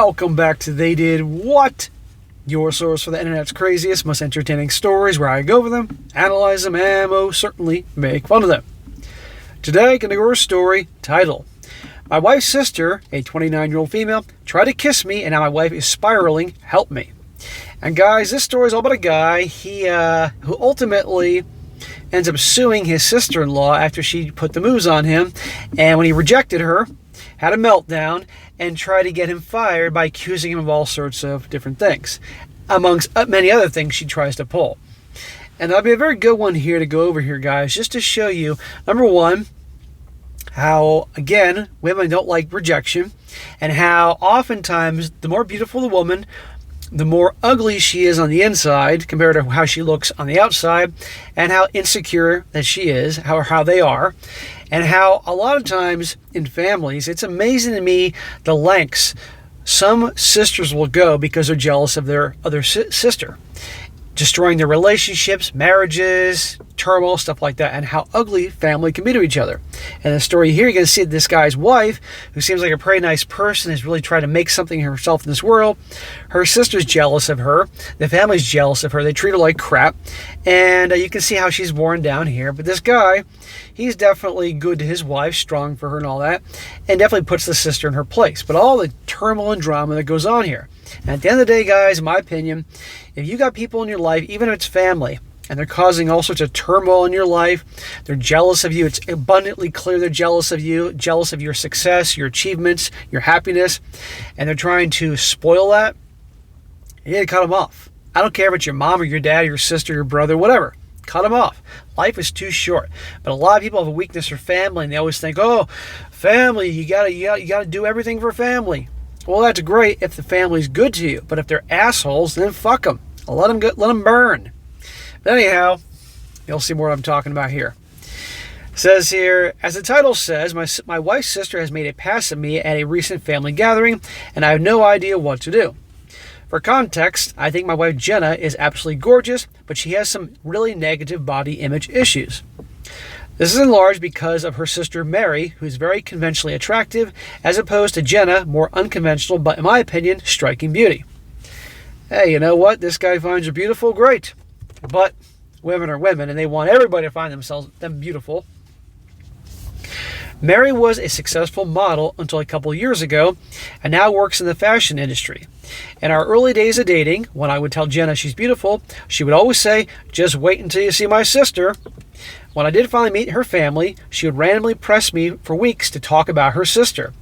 Welcome back to They Did What? Your source for the internet's craziest, most entertaining stories where I go over them, analyze them, and most certainly make fun of them. Today, going to go over a story titled, My Wife's Sister, a 29-year-old female, tried to kiss me and now my wife is spiraling, help me. And guys, this story is all about a guy who ultimately ends up suing his sister-in-law after she put the moves on him, and when he rejected her, had a meltdown, and tried to get him fired by accusing him of all sorts of different things, amongst many other things she tries to pull. And that'll be a very good one here to go over here, guys, just to show you, number one, how, again, women don't like rejection, and how oftentimes the more beautiful the woman, the more ugly she is on the inside compared to how she looks on the outside, and how insecure that she is, how they are, and how a lot of times in families, it's amazing to me the lengths some sisters will go because they're jealous of their other sister, destroying their relationships, marriages, turmoil, stuff like that, and how ugly family can be to each other. And the story here, you're going to see this guy's wife, who seems like a pretty nice person, is really trying to make something of herself in this world. Her sister's jealous of her. The family's jealous of her. They treat her like crap. And you can see how she's worn down here. But this guy, he's definitely good to his wife, strong for her and all that, and definitely puts the sister in her place. But all the turmoil and drama that goes on here. And at the end of the day, guys, in my opinion, if you got people in your life, even if it's family, and they're causing all sorts of turmoil in your life, they're jealous of you, it's abundantly clear they're jealous of you, jealous of your success, your achievements, your happiness, and they're trying to spoil that, you need to cut them off. I don't care if it's your mom or your dad, your sister, your brother, whatever. Cut them off. Life is too short. But a lot of people have a weakness for family, and they always think, oh, family, you gotta do everything for family. Well, that's great if the family's good to you, but if they're assholes, then fuck them. Let them burn. But anyhow, you'll see more what I'm talking about here. It says here, as the title says, my wife's sister has made a pass at me at a recent family gathering, and I have no idea what to do. For context, I think my wife Jenna is absolutely gorgeous, but she has some really negative body image issues. This is in large because of her sister Mary, who's very conventionally attractive, as opposed to Jenna, more unconventional, but in my opinion, striking beauty. Hey, you know what? This guy finds her beautiful, great. But women are women, and they want everybody to find them beautiful. Mary was a successful model until a couple years ago, and now works in the fashion industry. In our early days of dating, when I would tell Jenna she's beautiful, she would always say, just wait until you see my sister. When I did finally meet her family, she would randomly press me for weeks to talk about her sister,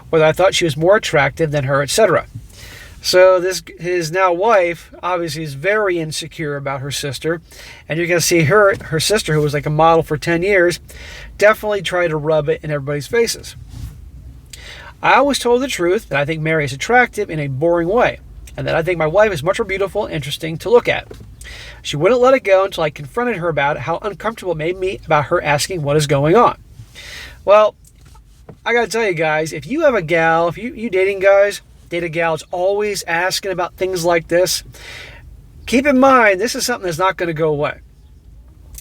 whether I thought she was more attractive than her, etc. So his now wife obviously is very insecure about her sister, and you're going to see her sister, who was like a model for 10 years, definitely try to rub it in everybody's faces. I always told the truth that I think Mary is attractive in a boring way, and that I think my wife is much more beautiful and interesting to look at. She wouldn't let it go until I confronted her about how uncomfortable it made me about her asking what is going on. Well, I got to tell you guys, if you have a gal, if you dating guys, date a gal that's always asking about things like this, keep in mind, this is something that's not going to go away.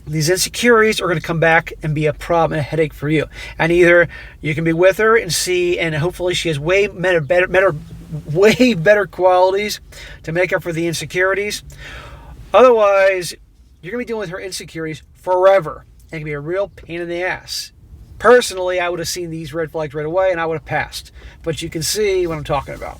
These insecurities are going to come back and be a problem and a headache for you. And either you can be with her and see, and hopefully she has way better qualities to make up for the insecurities. Otherwise, you're going to be dealing with her insecurities forever. And it can be a real pain in the ass. Personally, I would have seen these red flags right away and I would have passed. But you can see what I'm talking about.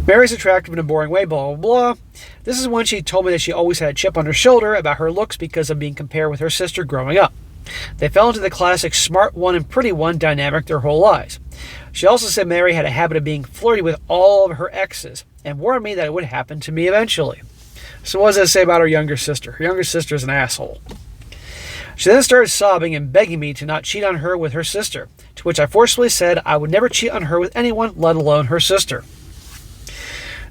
Mary's attractive in a boring way, blah, blah, blah. This is when she told me that she always had a chip on her shoulder about her looks because of being compared with her sister growing up. They fell into the classic smart one and pretty one dynamic their whole lives. She also said Mary had a habit of being flirty with all of her exes and warned me that it would happen to me eventually. So what does that say about her younger sister? Her younger sister is an asshole. She then started sobbing and begging me to not cheat on her with her sister, to which I forcefully said I would never cheat on her with anyone, let alone her sister.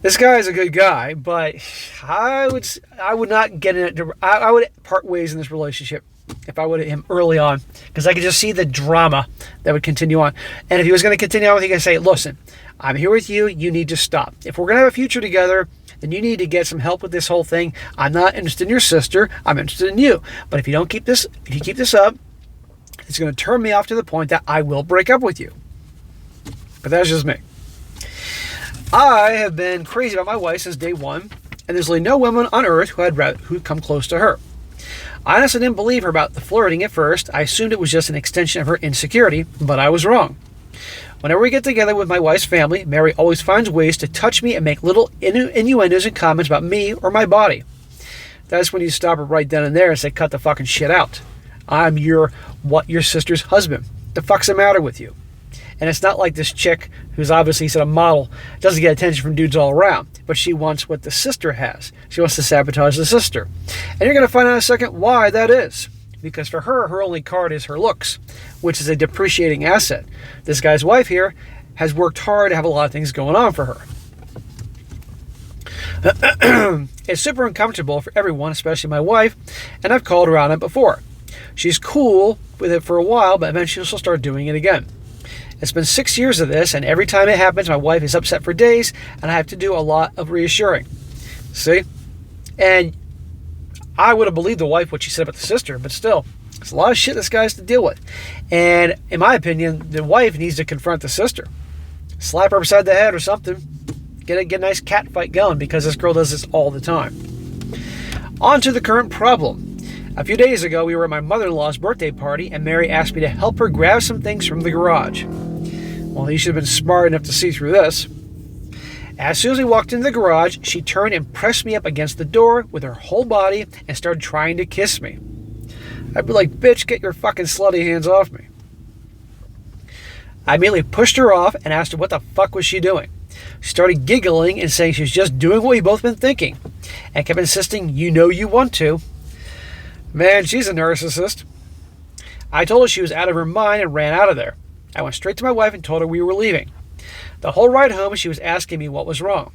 This guy is a good guy, but I would not get in it. I would part ways in this relationship if I would have him early on, because I could just see the drama that would continue on. And if he was going to continue on with you, I could say, listen, I'm here with you. You need to stop. If we're going to have a future together, then you need to get some help with this whole thing. I'm not interested in your sister. I'm interested in you. But if you keep this up, It's going to turn me off to the point that I will break up with you. But that's just me. I have been crazy about my wife since day one, and there's really no woman on earth who'd come close to her. I honestly didn't believe her about the flirting at first. I assumed it was just an extension of her insecurity, but I was wrong. Whenever we get together with my wife's family, Mary always finds ways to touch me and make little innuendos and comments about me or my body. That's when you stop her right then and there and say, cut the fucking shit out. I'm your sister's husband. The fuck's the matter with you? And it's not like this chick, who's obviously a model, doesn't get attention from dudes all around, but she wants what the sister has. She wants to sabotage the sister. And you're going to find out in a second why that is. Because for her, her only card is her looks, which is a depreciating asset. This guy's wife here has worked hard to have a lot of things going on for her. It's super uncomfortable for everyone, especially my wife, and I've called her on it before. She's cool with it for a while, but eventually she'll start doing it again. It's been 6 years of this, and every time it happens, my wife is upset for days, and I have to do a lot of reassuring. See? And I would have believed the wife what she said about the sister, but still, it's a lot of shit this guy has to deal with. And in my opinion, the wife needs to confront the sister. Slap her upside the head or something. Get a nice cat fight going, because this girl does this all the time. On to the current problem. A few days ago, we were at my mother-in-law's birthday party, and Mary asked me to help her grab some things from the garage. Well, he should have been smart enough to see through this. As soon as we walked into the garage, she turned and pressed me up against the door with her whole body and started trying to kiss me. I'd be like, bitch, get your fucking slutty hands off me. I immediately pushed her off and asked her what the fuck was she doing. She started giggling and saying she was just doing what we've both been thinking, and kept insisting, you know you want to. Man, she's a narcissist. I told her she was out of her mind and ran out of there. I went straight to my wife and told her we were leaving. The whole ride home, she was asking me what was wrong.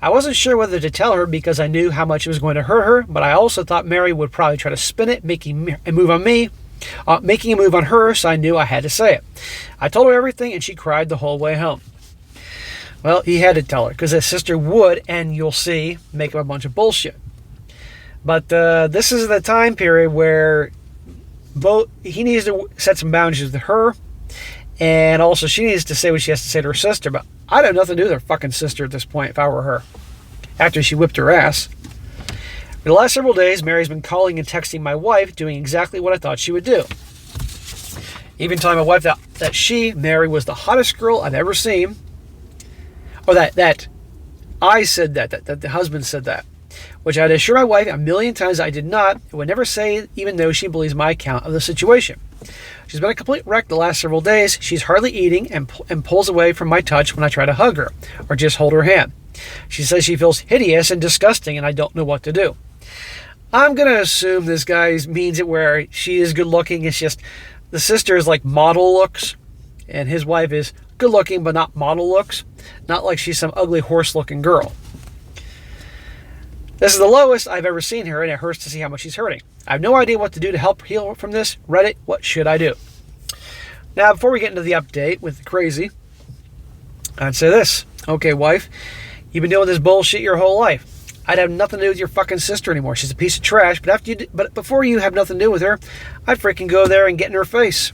I wasn't sure whether to tell her because I knew how much it was going to hurt her, but I also thought Mary would probably try to spin it, making a move on her, so I knew I had to say it. I told her everything, and she cried the whole way home. Well, he had to tell her, because his sister would, and you'll see, make up a bunch of bullshit. But this is the time period where he needs to set some boundaries with her, and also she needs to say what she has to say to her sister. But I'd have nothing to do with her fucking sister at this point if I were her, after she whipped her ass. For the last several days, Mary's been calling and texting my wife, doing exactly what I thought she would do. Even telling my wife that Mary, was the hottest girl I've ever seen. Or that I said that the husband said that. Which I'd assure my wife a million times I did not, and would never say, even though she believes my account of the situation. She's been a complete wreck the last several days. She's hardly eating and pulls away from my touch when I try to hug her or just hold her hand. She says she feels hideous and disgusting, and I don't know what to do. I'm going to assume this guy means it where she is good looking. It's just the sister is like model looks, and his wife is good looking but not model looks. Not like she's some ugly horse looking girl. This is the lowest I've ever seen her, and it hurts to see how much she's hurting. I have no idea what to do to help heal from this. Reddit, what should I do? Now, before we get into the update with the crazy, I'd say this. Okay, wife, you've been dealing with this bullshit your whole life. I'd have nothing to do with your fucking sister anymore. She's a piece of trash. But before you have nothing to do with her, I'd freaking go there and get in her face.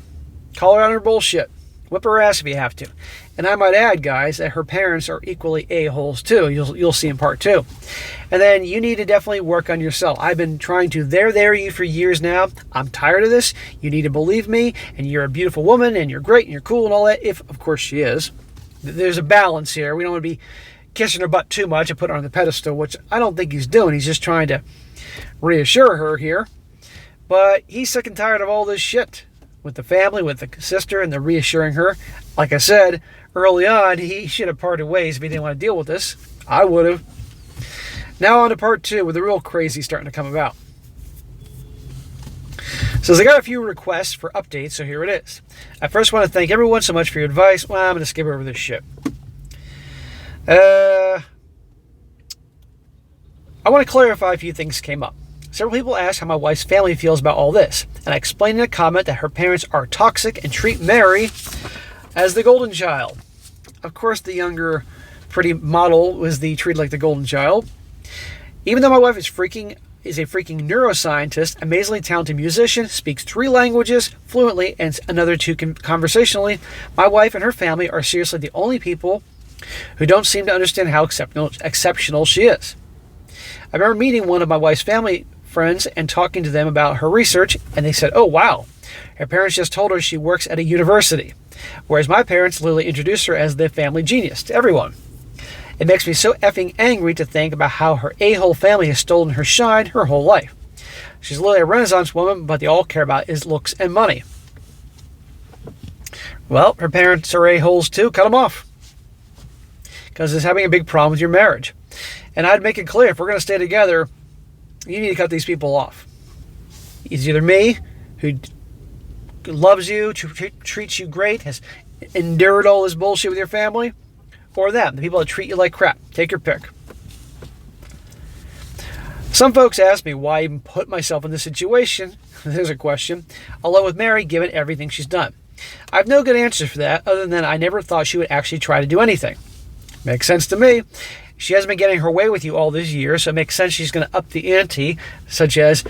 Call her on her bullshit. Whip her ass if you have to. And I might add, guys, that her parents are equally a-holes too. You'll see in part 2. And then you need to definitely work on yourself. I've been trying to there you for years now. I'm tired of this. You need to believe me, and you're a beautiful woman, and you're great, and you're cool, and all that. If, of course, she is. There's a balance here. We don't want to be kissing her butt too much and put her on the pedestal, which I don't think he's doing. He's just trying to reassure her here. But he's sick and tired of all this shit with the family, with the sister, and the reassuring her. Like I said early on, he should have parted ways if he didn't want to deal with this. I would have. Now on to part 2, with the real crazy starting to come about. So I got a few requests for updates, so here it is. I first want to thank everyone so much for your advice. Well, I'm going to skip over this shit. I want to clarify a few things came up. Several people asked how my wife's family feels about all this, and I explained in a comment that her parents are toxic and treat Mary as the golden child. Of course, the younger, pretty model was treated like the golden child. Even though my wife is freaking is a freaking neuroscientist, amazingly talented musician, speaks 3 languages fluently and another 2 conversationally. My wife and her family are seriously the only people who don't seem to understand how exceptional she is. I remember meeting one of my wife's family friends and talking to them about her research, and they said, oh wow, her parents just told her she works at a university, whereas my parents literally introduced her as the family genius to everyone. It makes me so effing angry to think about how her a-hole family has stolen her shine her whole life. She's literally a Renaissance woman, but they all care about is looks and money. Well, her parents are a-holes too. Cut them off. Because it's having a big problem with your marriage. And I'd make it clear, if we're going to stay together, you need to cut these people off. It's either me, who loves you, treats you great, has endured all this bullshit with your family, or them, the people that treat you like crap. Take your pick. Some folks ask me why I even put myself in this situation. There's a question. Along with Mary, given everything she's done. I have no good answer for that, other than I never thought she would actually try to do anything. Makes sense to me. She hasn't been getting her way with you all these years, so it makes sense she's going to up the ante, such as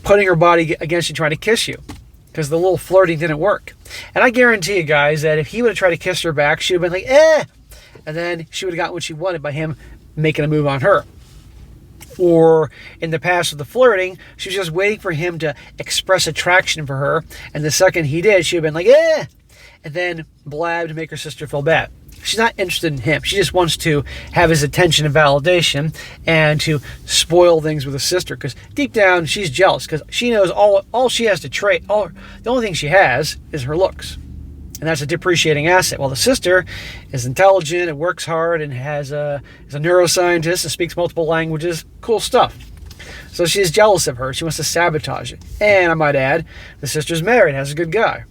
putting her body against you, trying to kiss you, because the little flirting didn't work. And I guarantee you guys that if he would have tried to kiss her back, she would have been like, eh, and then she would have gotten what she wanted by him making a move on her. Or in the past with the flirting, she was just waiting for him to express attraction for her, and the second he did, she would have been like, eh, and then blab to make her sister feel bad. She's not interested in him. She just wants to have his attention and validation and to spoil things with his sister, because deep down she's jealous, because she knows all she has to trade, the only thing she has is her looks. And that's a depreciating asset. While the sister is intelligent and works hard and is a neuroscientist and speaks multiple languages. Cool stuff. So she's jealous of her. She wants to sabotage it. And I might add, the sister's married, has a good guy.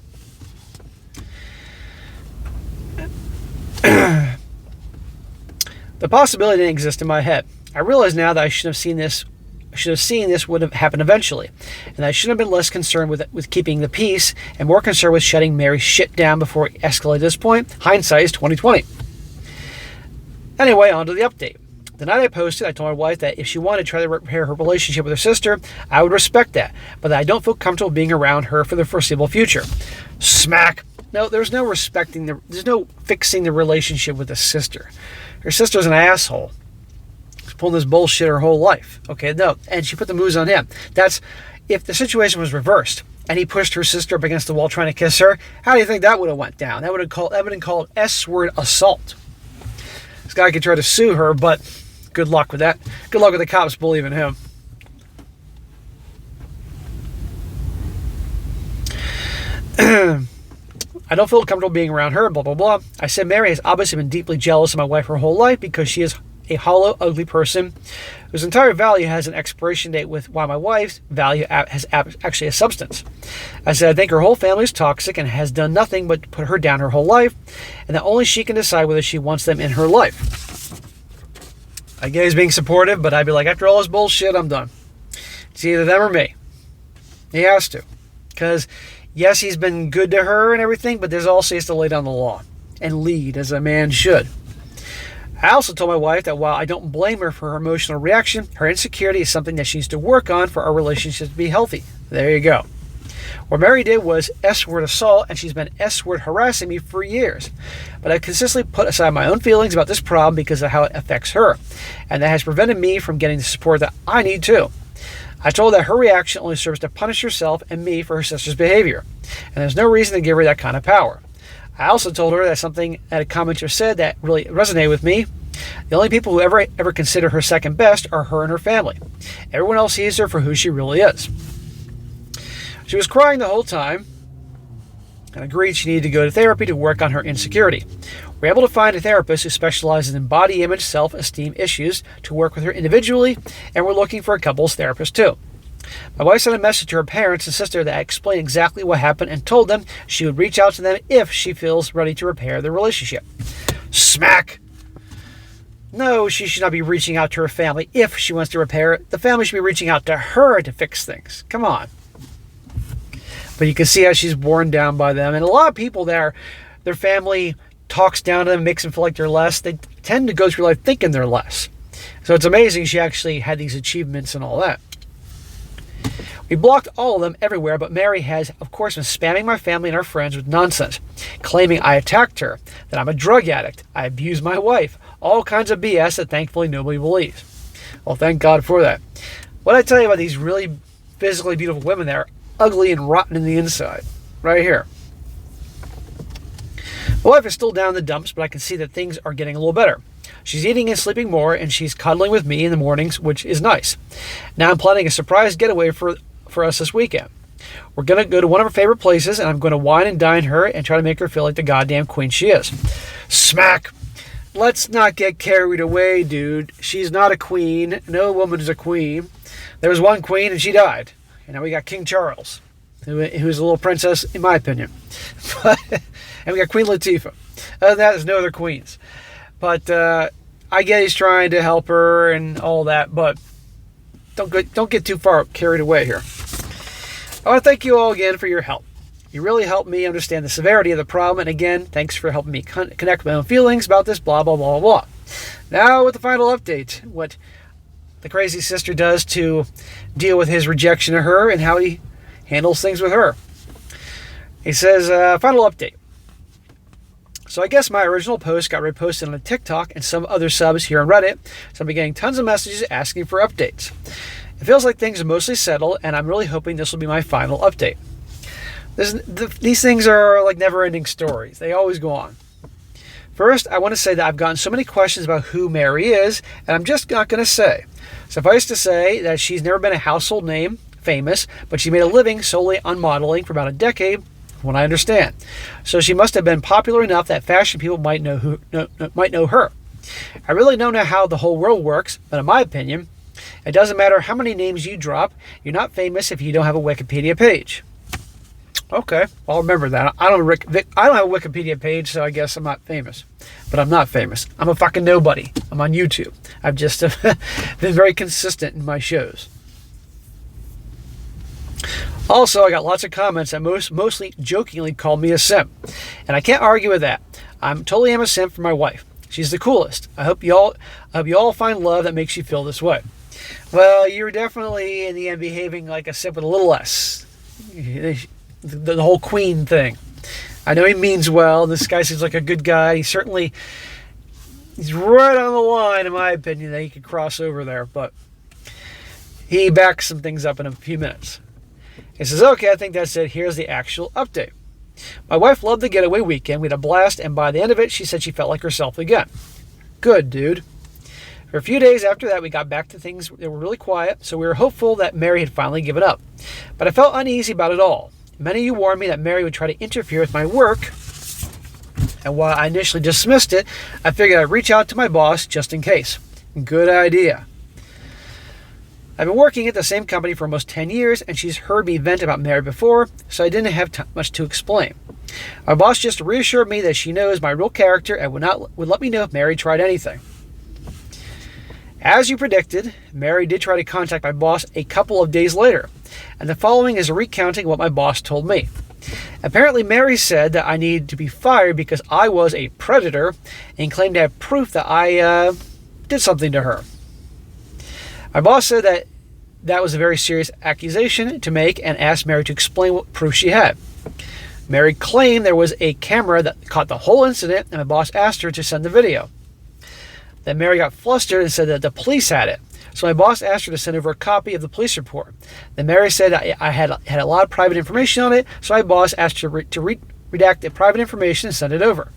The possibility didn't exist in my head. I realize now that I should have seen this would have happened eventually, and I should have been less concerned with keeping the peace and more concerned with shutting Mary's shit down before it escalated to this point. Hindsight is 2020. Anyway, on to the update. The night I posted, I told my wife that if she wanted to try to repair her relationship with her sister, I would respect that, but that I don't feel comfortable being around her for the foreseeable future. Smack. No, there's no fixing the relationship with the sister. Her sister's an asshole. She's pulling this bullshit her whole life. Okay, no, and she put the moves on him. That's if the situation was reversed and he pushed her sister up against the wall trying to kiss her. How do you think that would have went down? That would have been called S-word assault. This guy could try to sue her, but good luck with that. Good luck with the cops believing him. I don't feel comfortable being around her, blah, blah, blah. I said Mary has obviously been deeply jealous of my wife her whole life because she is a hollow, ugly person whose entire value has an expiration date, with while my wife's value has actually a substance. I said I think her whole family is toxic and has done nothing but put her down her whole life, and that only she can decide whether she wants them in her life. I get he's being supportive, but I'd be like, after all this bullshit, I'm done. It's either them or me. He has to. Because yes, he's been good to her and everything, but there's also he has to lay down the law and lead as a man should. I also told my wife that while I don't blame her for her emotional reaction, her insecurity is something that she needs to work on for our relationship to be healthy. There you go. What Mary did was S-word assault, and she's been S-word harassing me for years. But I consistently put aside my own feelings about this problem because of how it affects her, and that has prevented me from getting the support that I need too. I told her that her reaction only serves to punish herself and me for her sister's behavior, and there's no reason to give her that kind of power. I also told her that something that a commenter said that really resonated with me. The only people who ever consider her second best are her and her family. Everyone else sees her for who she really is. She was crying the whole time and agreed she needed to go to therapy to work on her insecurity. We were able to find a therapist who specializes in body image, self-esteem issues to work with her individually, and we're looking for a couples therapist too. My wife sent a message to her parents and sister that explained exactly what happened and told them she would reach out to them if she feels ready to repair their relationship. Smack! No, she should not be reaching out to her family if she wants to repair it. The family should be reaching out to her to fix things. Come on. But you can see how she's worn down by them. And a lot of people there, their family talks down to them, makes them feel like they're less. They tend to go through life thinking they're less. So it's amazing she actually had these achievements and all that. We blocked all of them everywhere, but Mary has, of course, been spamming my family and our friends with nonsense, claiming I attacked her, that I'm a drug addict, I abused my wife, all kinds of BS that thankfully nobody believes. Well, thank God for that. What I tell you about these really physically beautiful women that are ugly and rotten in the inside, right here. My wife is still down in the dumps, but I can see that things are getting a little better. She's eating and sleeping more, and she's cuddling with me in the mornings, which is nice. Now I'm planning a surprise getaway for us this weekend. We're going to go to one of her favorite places, and I'm going to wine and dine her and try to make her feel like the goddamn queen she is. Smack! Let's not get carried away, dude. She's not a queen. No woman is a queen. There was one queen, and she died. And now we got King Charles, who's a little princess, in my opinion. And we got Queen Latifah. Other than that, there's no other queens. But I get he's trying to help her and all that, but don't get too far carried away here. I want to thank you all again for your help. You really helped me understand the severity of the problem, and again, thanks for helping me connect with my own feelings about this, blah, blah, blah, blah. Now with the final update, what the crazy sister does to deal with his rejection of her and how he handles things with her. He says, final update. So I guess my original post got reposted on TikTok and some other subs here on Reddit, so I've been getting tons of messages asking for updates. It feels like things are mostly settled, and I'm really hoping this will be my final update. These things are like never-ending stories. They always go on. First, I want to say that I've gotten so many questions about who Mary is, and I'm just not going to say. Suffice to say that she's never been a household name, famous, but she made a living solely on modeling for about a decade, from what I understand. So she must have been popular enough that fashion people might know her. I really don't know how the whole world works, but in my opinion, it doesn't matter how many names you drop, you're not famous if you don't have a Wikipedia page. Okay, I'll remember that. I don't have a Wikipedia page, so I guess I'm not famous. But I'm not famous. I'm a fucking nobody. I'm on YouTube. I've just been very consistent in my shows. Also, I got lots of comments that mostly jokingly called me a simp. And I can't argue with that. I totally am a simp for my wife. She's the coolest. I hope you all find love that makes you feel this way. Well, you're definitely in the end behaving like a simp with a little less. The whole queen thing. I know he means well. This guy seems like a good guy. He's right on the line, in my opinion, that he could cross over there. But he backs some things up in a few minutes. He says, okay, I think that's it. Here's the actual update. My wife loved the getaway weekend. We had a blast, and by the end of it, she said she felt like herself again. Good, dude. For a few days after that, we got back to things that were really quiet, so we were hopeful that Mary had finally given up. But I felt uneasy about it all. Many of you warned me that Mary would try to interfere with my work, and while I initially dismissed it, I figured I'd reach out to my boss just in case. Good idea. I've been working at the same company for almost 10 years, and she's heard me vent about Mary before, so I didn't have much to explain. My boss just reassured me that she knows my real character and would let me know if Mary tried anything. As you predicted, Mary did try to contact my boss a couple of days later, and the following is a recounting what my boss told me. Apparently, Mary said that I needed to be fired because I was a predator and claimed to have proof that I did something to her. My boss said that was a very serious accusation to make and asked Mary to explain what proof she had. Mary claimed there was a camera that caught the whole incident, and my boss asked her to send the video. Then Mary got flustered and said that the police had it. So my boss asked her to send over a copy of the police report. Then Mary said I had a lot of private information on it, so my boss asked her to redact the private information and send it over.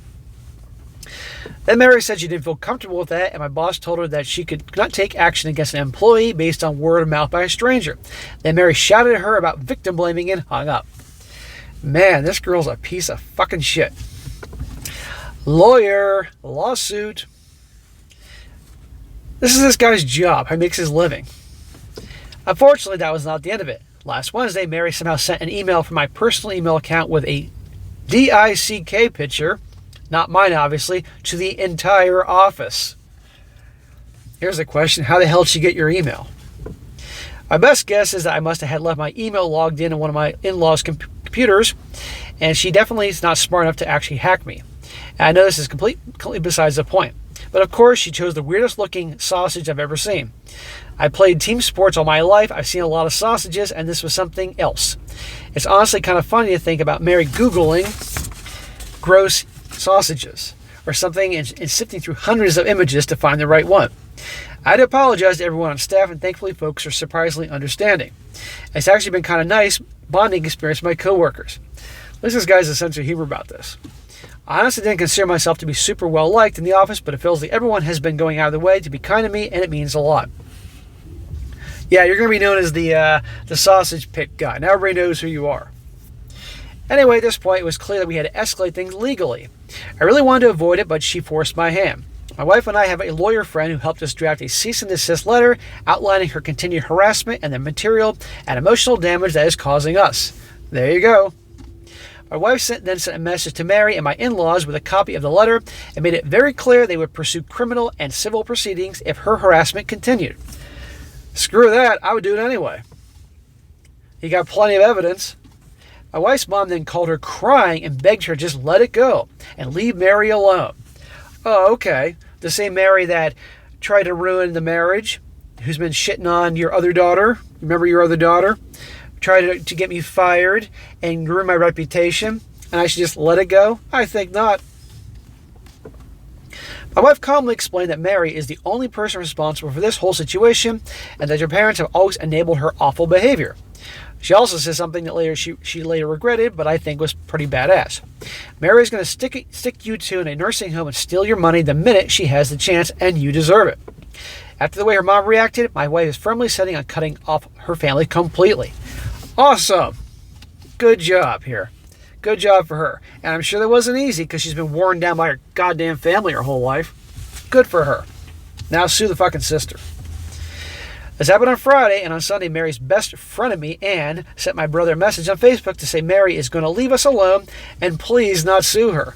Then Mary said she didn't feel comfortable with that, and my boss told her that she could not take action against an employee based on word of mouth by a stranger. Then Mary shouted at her about victim blaming and hung up. Man, this girl's a piece of fucking shit. Lawyer, lawsuit. This is this guy's job. He makes his living. Unfortunately, that was not the end of it. Last Wednesday, Mary somehow sent an email from my personal email account with a DICK picture, not mine obviously, to the entire office. Here's the question. How the hell did she get your email? My best guess is that I must have had left my email logged in on one of my in-laws' computers, and she definitely is not smart enough to actually hack me. And I know this is completely besides the point. But of course, she chose the weirdest looking sausage I've ever seen. I played team sports all my life. I've seen a lot of sausages, and this was something else. It's honestly kind of funny to think about Mary Googling gross sausages or something and sifting through hundreds of images to find the right one. I had to apologize to everyone on staff, and thankfully folks are surprisingly understanding. It's actually been kind of nice bonding experience with my coworkers. At least this guy has a sense of humor about this. I honestly didn't consider myself to be super well liked in the office, but it feels like everyone has been going out of their way to be kind to me, and it means a lot. Yeah, you're going to be known as the sausage pick guy. Now everybody knows who you are. Anyway, at this point, it was clear that we had to escalate things legally. I really wanted to avoid it, but she forced my hand. My wife and I have a lawyer friend who helped us draft a cease and desist letter outlining her continued harassment and the material and emotional damage that is causing us. There you go. My wife then sent a message to Mary and my in-laws with a copy of the letter and made it very clear they would pursue criminal and civil proceedings if her harassment continued. Screw that, I would do it anyway. You got plenty of evidence. My wife's mom then called her crying and begged her to just let it go and leave Mary alone. Oh, okay. The same Mary that tried to ruin the marriage, who's been shitting on your other daughter. Remember your other daughter? Tried to get me fired and ruin my reputation, and I should just let it go? I think not. My wife calmly explained that Mary is the only person responsible for this whole situation and that her parents have always enabled her awful behavior. She also said something that later she later regretted, but I think was pretty badass. Mary is going to stick you two in a nursing home and steal your money the minute she has the chance, and you deserve it. After the way her mom reacted, my wife is firmly setting on cutting off her family completely. Awesome. Good job here. Good job for her. And I'm sure that wasn't easy because she's been worn down by her goddamn family her whole life. Good for her. Now sue the fucking sister. This happened on Friday, and on Sunday, Mary's best friend of me, Anne, sent my brother a message on Facebook to say Mary is going to leave us alone and please not sue her.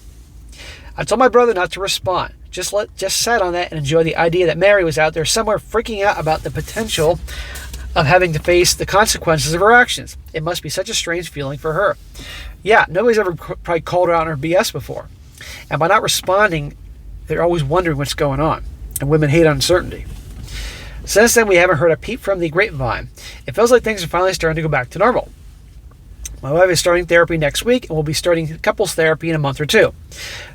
I told my brother not to respond. Just sat on that and enjoy the idea that Mary was out there somewhere freaking out about the potential of having to face the consequences of her actions. It must be such a strange feeling for her. Yeah, nobody's ever probably called her out on her BS before. And by not responding, they're always wondering what's going on. And women hate uncertainty. Since then, we haven't heard a peep from the grapevine. It feels like things are finally starting to go back to normal. My wife is starting therapy next week, and we'll be starting couples therapy in a month or two.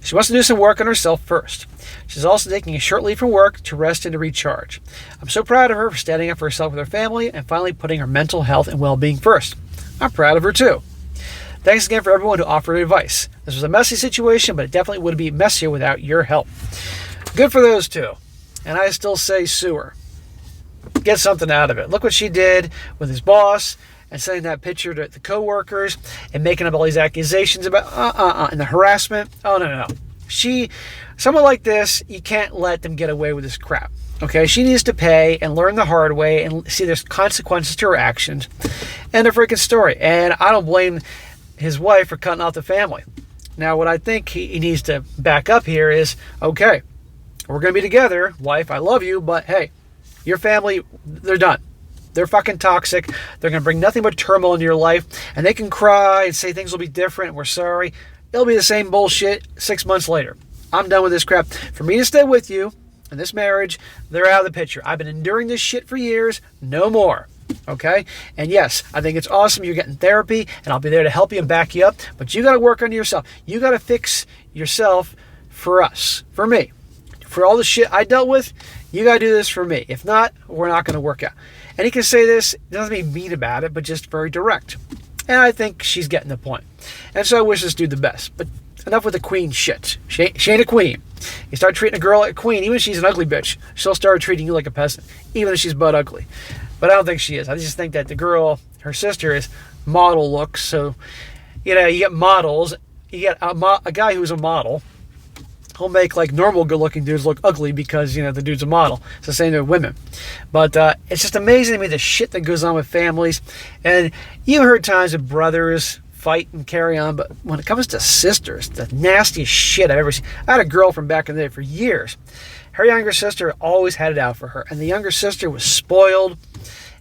She wants to do some work on herself first. She's also taking a short leave from work to rest and to recharge. I'm so proud of her for standing up for herself with her family and finally putting her mental health and well-being first. I'm proud of her too. Thanks again for everyone who offered advice. This was a messy situation, but it definitely would be messier without your help. Good for those two. And I still say sue her. Get something out of it. Look what she did with his boss and sending that picture to the coworkers and making up all these accusations about and the harassment. Oh, no. Someone like this, you can't let them get away with this crap. Okay, she needs to pay and learn the hard way and see there's consequences to her actions. End of freaking story. And I don't blame his wife for cutting off the family. Now, what I think he needs to back up here is, okay, we're going to be together. Wife, I love you, but hey, your family, they're done. They're fucking toxic. They're going to bring nothing but turmoil into your life. And they can cry and say things will be different. We're sorry. It'll be the same bullshit 6 months later. I'm done with this crap. For me to stay with you in this marriage, they're out of the picture. I've been enduring this shit for years. No more. Okay? And yes, I think it's awesome you're getting therapy, and I'll be there to help you and back you up. But you got to work on yourself. You got to fix yourself for us. For me. For all the shit I dealt with, you got to do this for me. If not, we're not going to work out. And he can say this, doesn't mean mean about it, but just very direct. And I think she's getting the point. And so I wish this dude the best. But enough with the queen shit. She ain't a queen. You start treating a girl like a queen, even if she's an ugly bitch, she'll start treating you like a peasant, even if she's butt ugly. But I don't think she is. I just think that the girl, her sister, is model looks. So, you get models. You get a guy who's a model. He'll make like normal good-looking dudes look ugly because, the dude's a model. It's the same with women. But it's just amazing to me the shit that goes on with families. And you heard times of brothers fight and carry on, but when it comes to sisters, the nastiest shit I've ever seen. I had a girl from back in the day for years. Her younger sister always had it out for her. And the younger sister was spoiled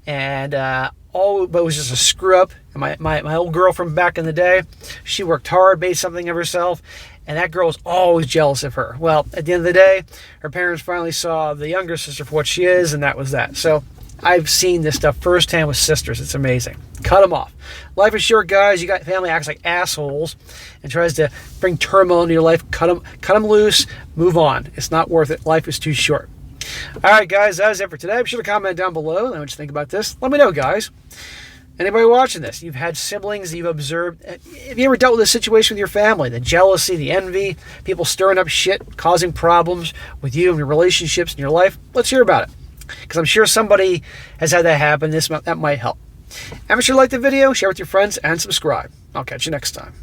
and but was just a screw-up. And my old girl from back in the day, she worked hard, made something of herself. And that girl was always jealous of her. Well, at the end of the day, her parents finally saw the younger sister for what she is, and that was that. So, I've seen this stuff firsthand with sisters. It's amazing. Cut them off. Life is short, guys. You got family acts like assholes and tries to bring turmoil into your life. Cut them loose. Move on. It's not worth it. Life is too short. All right, guys, that is it for today. Be sure to comment down below. Let me know what you think about this. Let me know, guys. Anybody watching this, you've had siblings that you've observed. Have you ever dealt with a situation with your family? The jealousy, the envy, people stirring up shit, causing problems with you and your relationships in your life? Let's hear about it. Because I'm sure somebody has had that happen. That might help. And be sure to like the video, share with your friends, and subscribe. I'll catch you next time.